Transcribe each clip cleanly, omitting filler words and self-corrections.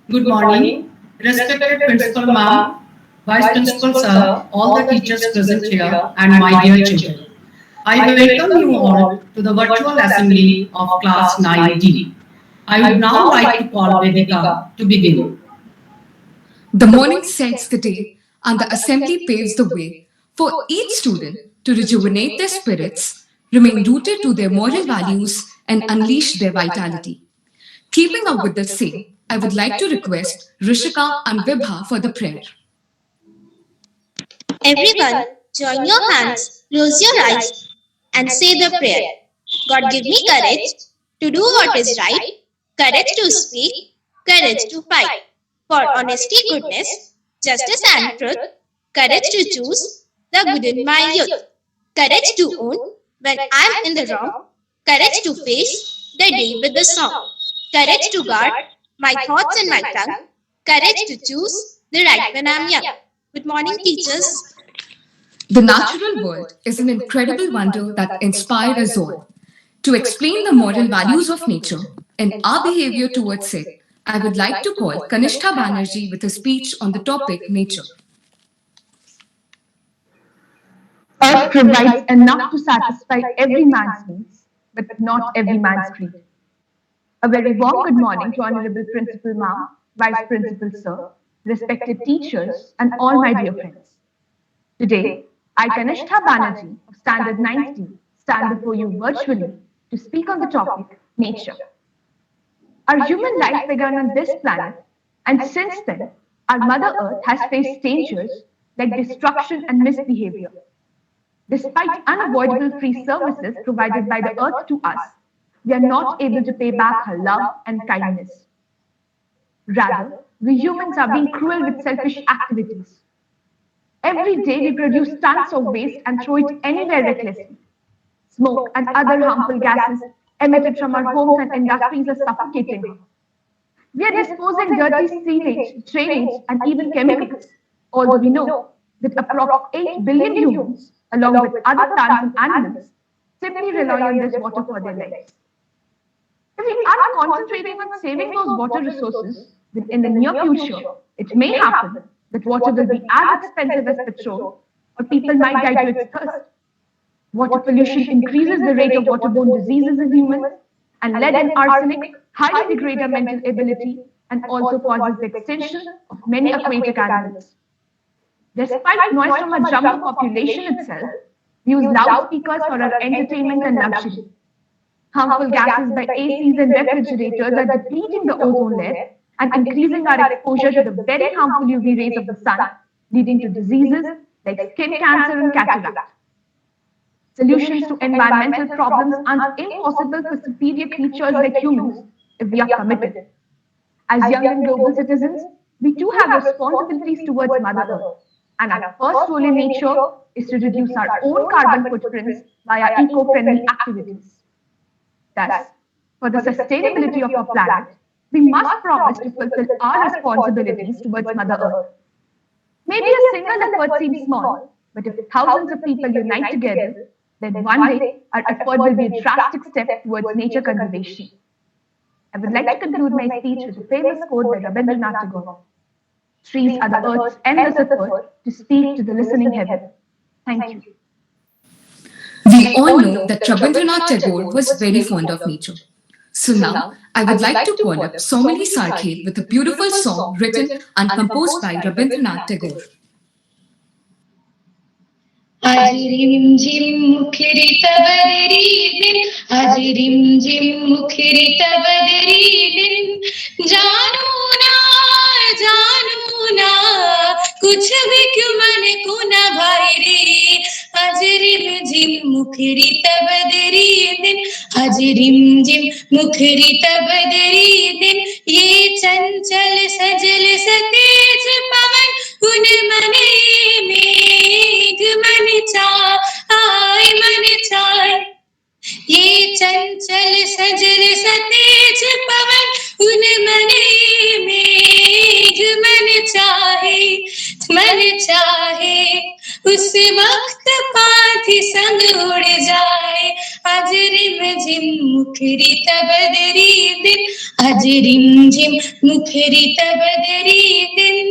Good morning, respected Principal Ma'am, Vice Principal Sir, all the teachers present here, and my dear children. I welcome you all to the virtual assembly of Class 9D. I would now like to call Vedika to begin. The morning sets the day, and the assembly paves the way for each student to rejuvenate their spirits, remain rooted to their moral values, and unleash their vitality. Keeping up with the same, I would like to request Rishika and Vibha for the prayer. Everyone, join your hands, close your eyes, and say the prayer. God, give me courage to do what is right, courage to speak, courage to fight. For honesty, goodness, justice, and truth, courage to choose the good in my youth, courage to own when I'm in the wrong, courage to face the day with a song, courage to guard my thoughts and my tongue, courage to choose the right when I'm young. Good morning, teachers. The natural world is an incredible wonder that inspired us all. To explain the moral values of nature and our behavior towards it, I would like to call Kanishta Banerjee with a speech on the topic nature. Earth provides enough to satisfy every man's needs, but not every man's greed. A very warm good morning to Honorable Principal Ma'am, Vice Principal Sir, respected teachers, and all my dear friends. Today, I, Kanishta Banerjee of Standard 90, stand before you virtually to speak on the topic nature. Our human life began on this planet, and since then, our Mother Earth has faced dangers like destruction and misbehavior. Despite unavoidable free services provided by the earth to us, we are not able to pay back her love and kindness. Rather, we humans are being cruel with selfish activities. Every day we produce tons of waste and throw it anywhere recklessly. Smoke and other harmful gases emitted from our homes and industries are suffocating her. We are disposing dirty sewage, drainage, and even chemicals, although we know that approximately 8 billion humans, along with other plants and animals, simply rely on this water for their lives. If we aren't concentrating on saving those water resources, then in the near future, it may happen that water will be as expensive as petrol, or people might die to its thirst. Water pollution increases the rate of waterborne diseases in humans, and lead and arsenic highly degrade our mental ability and also causes the extinction of many aquatic animals. Despite noise from our jumbo population itself, we use loudspeakers for our entertainment and luxury. Harmful gases by ACs and refrigerators are depleting the ozone layer and increasing our exposure to the very harmful UV rays of the sun, leading to diseases like skin cancer and cataract. Solutions to environmental problems aren't impossible for superior creatures like humans if we are committed. As young and global citizens, we too have responsibilities towards Mother Earth, and our first role in nature is to reduce our own carbon footprints via eco-friendly activities. Thus, for the sustainability of our planet, we must promise to fulfill our responsibilities towards Mother Earth. Maybe a single effort seems small, but if thousands of people unite together, then one day our effort will be a drastic step towards nature conservation. I would like to conclude my speech with a famous quote by Rabindranath Tagore. Trees are the earth's endless effort to speak to the listening heaven. Thank you. We all know that Rabindranath Tagore was very fond of nature. So now, I would like to call up Somali Sarkhet with a beautiful song written and composed by Rabindranath Tagore. आज rim झिम मुखरित बदरी दिन आज rim झिम मुखरित बदरी दिन जानू ना कुछ भी क्यों मन को ना भाई रे आज रिम झिम मुखरित बदरी दिन आज रिम झिम मुखरित बदरी दिन ये चंचल सजल सतेज पवन उन मने मेघ मन चाय ये चंचल सजल सतेज पवन उन मने मेघ मन चाहे उस वक्त पाथी संग उड़ जाए आज रिम झिम मुखरित बदरी दिन आज रिमझिम मुखरित बदरी दिन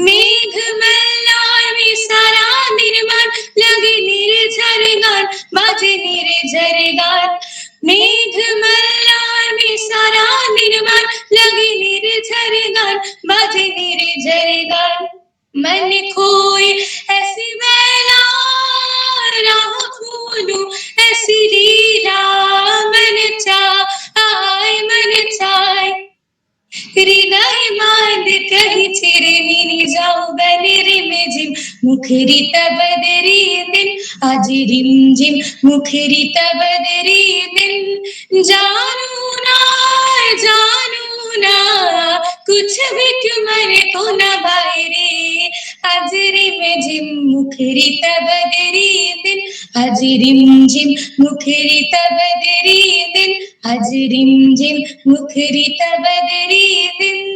मेघ मल्लार में सारा निर्माण लगे निर्झर गान बाजे निर्झर गान मेघ मल्लार में सारा निर्माण लगे निर्झर गान बाजे निर्झर गान मन खोए ऐसी मैला राह खोलूं ऐसी लीला मन चाहे हृदय मांद कही चिरमिनी जाऊं बने रिम झिम मुखरी बदरी दिन आज रिम झिम मुखरी बदरी दिन जानू ना कुछ भी क्यों मन को ना भाई रे आज रिम झिम मुखरी बदरी दिन आज रिम झिम मुखरी बदरी दिन आज रिम झिम मुखरी बदरी दिन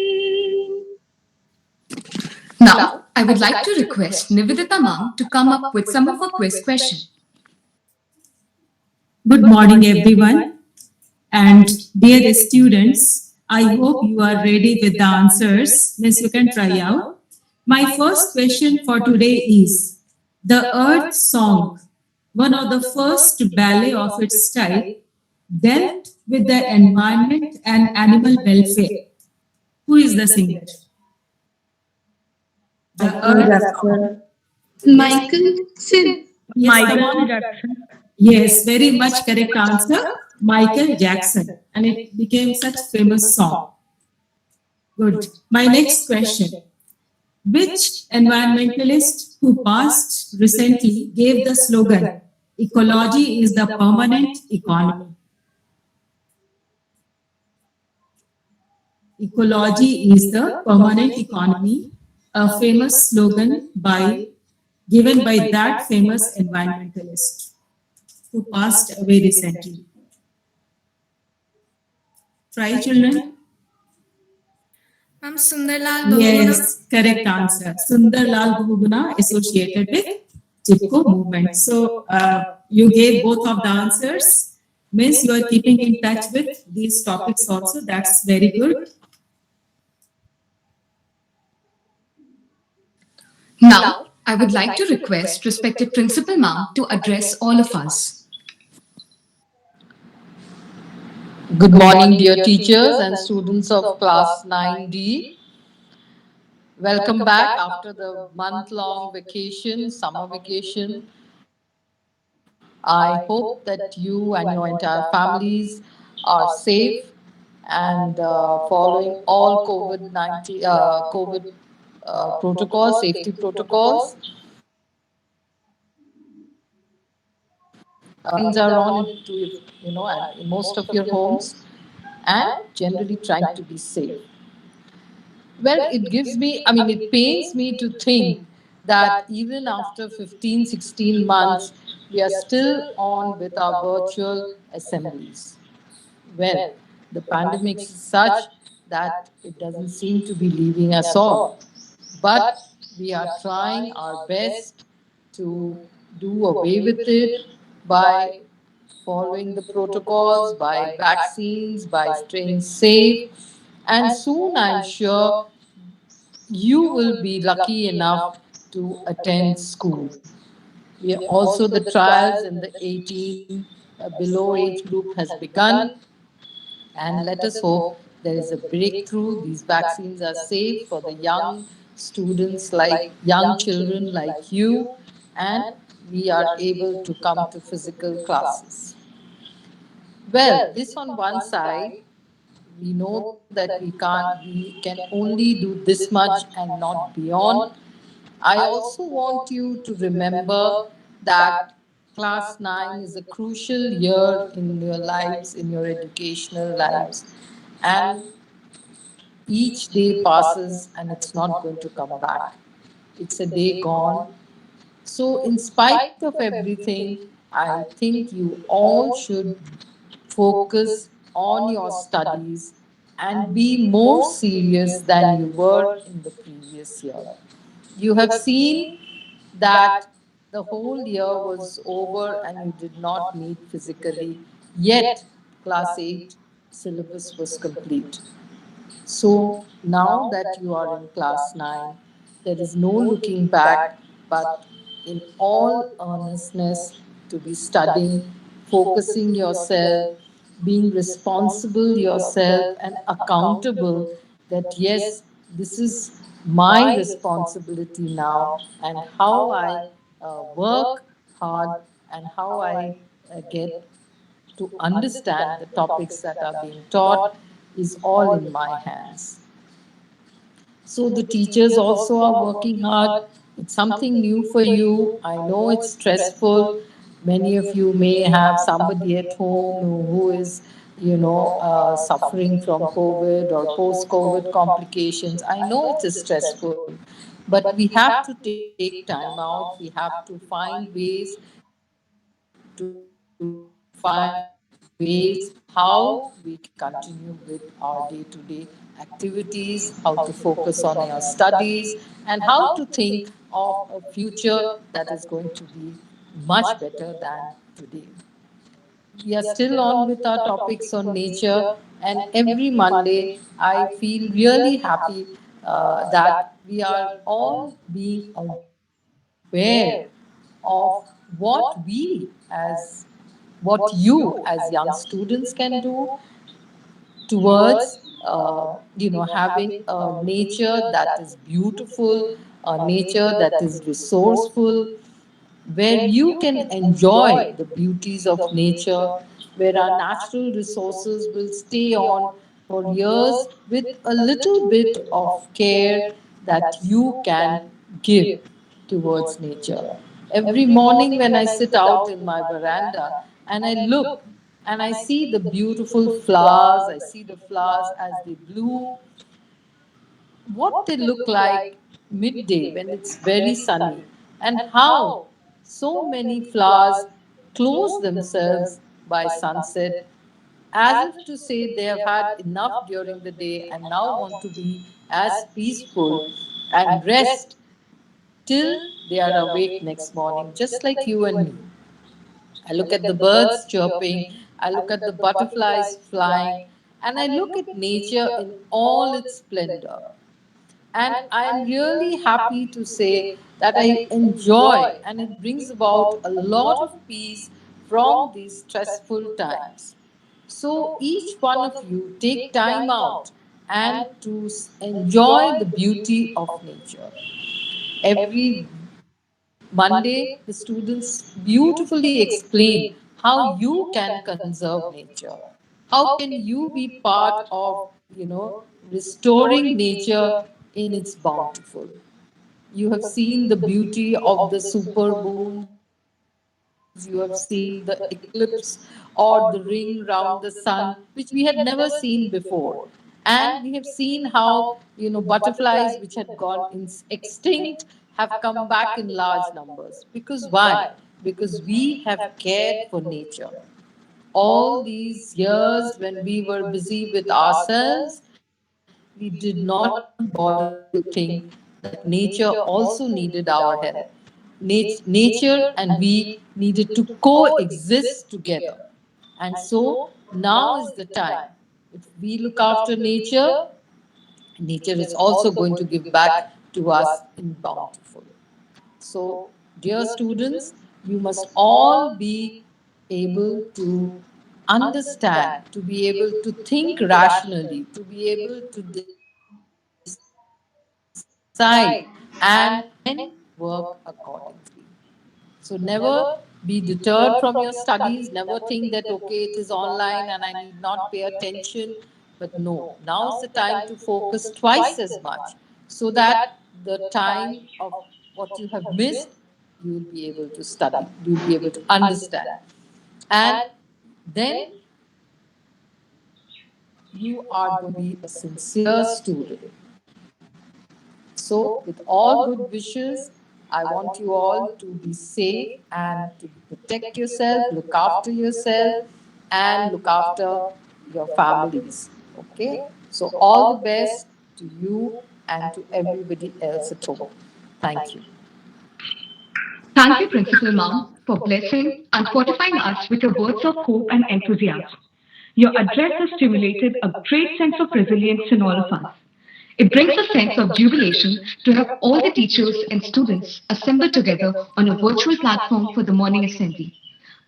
Now, I would like to request Nivedita ma'am to come up with some of her quiz questions. Good morning, everyone. And dear students, I hope you are ready with the answers. Miss, you can try out. My first question for today is the Earth Song, one of the first ballet of its type, dealt with the environment and animal welfare. Who is the singer? The Earth Song. Michael Finn. Yes, come on. Yes, very much correct answer. Michael Jackson. And it became such famous song. Good. My next question. Which environmentalist who passed recently gave the slogan, ecology is the permanent economy? Ecology is the permanent economy, a famous slogan given by that famous environmentalist who passed away recently. Try, children. Sundarlal Bahuguna. Yes, correct answer. Sundarlal Bahuguna associated with Chipko movement. So you gave both of the answers. Means you are keeping in touch with these topics also. That's very good. Now, I would like to request respected Principal ma'am to address all of us. Good morning, dear teachers and students of class 9D. Welcome back after the month-long vacation, summer vacation. I hope that you and your entire families are safe and following all COVID protocols, safety protocols. Things are on into in most of your homes and generally trying to be safe. Well, it pains me to think that even after 15, 16 months, we are still on with our virtual assemblies. Well, the pandemic is such that it doesn't seem to be leaving us all. But we are trying our best to do away with it by following the protocols, by vaccines, by staying safe. And soon I'm sure you will be lucky enough to attend school. We are also the trials in the 18 below age group has begun, and let us hope there is a breakthrough. These vaccines are safe for the young students, like young children like you, and we are able to come to physical classes. Well, this on one side, we know that we can only do this much and not beyond. I also want you to remember that class 9 is a crucial year in your lives, in your educational lives, and each day passes and it's not going to come back. It's a day gone. So, in spite of everything, I think you all should focus on your studies and be more serious than you were in the previous year. You have seen that the whole year was over and you did not meet physically, yet class 8 syllabus was complete. So now that you are in class 9, there is no looking back, but in all earnestness to be studying, focusing yourself, being responsible yourself and accountable that yes, this is my responsibility now, and how I work hard and how I get to understand the topics that are being taught is all in my hands. So the teachers also are working hard. It's something new for you. I know it's stressful. Many of you may have somebody at home who is, suffering from COVID or post-COVID complications. I know it is stressful, but we have to take time out. We have to find ways to find ways how we can continue with our day-to-day activities, how to focus on your studies, and how to think of a future that is going to be much better than today. We are still on with our topics on nature, and every Monday I feel really happy that we are all being aware of what you as young students can do towards having a nature that is beautiful, a nature that is resourceful, where you can enjoy the beauties of nature, where our natural resources will stay on for years with a little bit of care that you can give towards nature. Every morning, when I sit out in my veranda and I look and I see the beautiful flowers, I see the flowers as they bloom, what they look like midday when it's very sunny, and how so many flowers close themselves by sunset as if to say they have had enough during the day and now want to be as peaceful and rest till they are awake next morning, just like you and me. I look at the birds chirping, I look at the butterflies flying, and I look at nature in all its splendor. And I am really happy to say that I enjoy, and it brings about a lot of peace from these stressful times. So each one of you take time out and to enjoy the beauty of nature. Every Monday, the students beautifully explain how you can conserve nature. How can you be part of, restoring nature in its bountiful. You have seen the beauty of the super moons, you have seen the eclipse or the ring round the sun, which we had never seen before. And we have seen how, butterflies which had gone extinct have come back in large numbers. Because why? Because we have cared for nature. All these years when we were busy with ourselves, we did not bother to think that nature also needed our help. Nature and we needed to coexist together. And so now is the time. If we look after nature, nature is also going to give back to us in bountiful. So, dear students, you must all be able to understand, to be able to think rationally, to be able to decide and then work accordingly. So never be deterred from your studies, never think that okay, it is online and I need not pay attention. But no, now's the time to focus twice as much so that the time of what you have missed, you will be able to study, you will be able to understand. And then you are going to be a sincere student. So, with all good wishes, I want you all to be safe and to protect yourself, look after yourself, and look after your families. Okay? So, all the best to you and to everybody else at home. Thank you. Thank you, Principal Ma'am, for blessing and fortifying us with your words of hope and enthusiasm. Your address has stimulated a great sense of resilience in all of us. It brings a sense of jubilation to have all the teachers and students assembled together on a virtual platform for the morning assembly.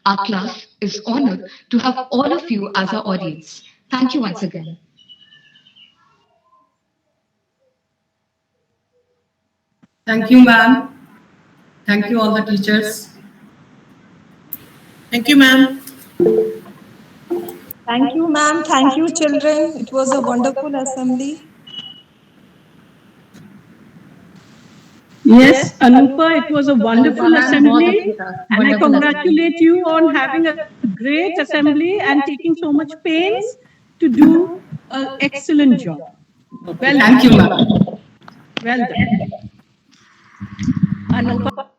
Our class is honored to have all of you as our audience. Thank you once again. Thank you, ma'am. Thank you, all the teachers. Thank you, ma'am. Thank you, ma'am. Thank you, children. It was a wonderful assembly. Yes, Anupa, it was a wonderful assembly, and I congratulate you on having a great assembly and taking so much pains to do an excellent job. Well Thank you, ma'am. Well done. Anupa.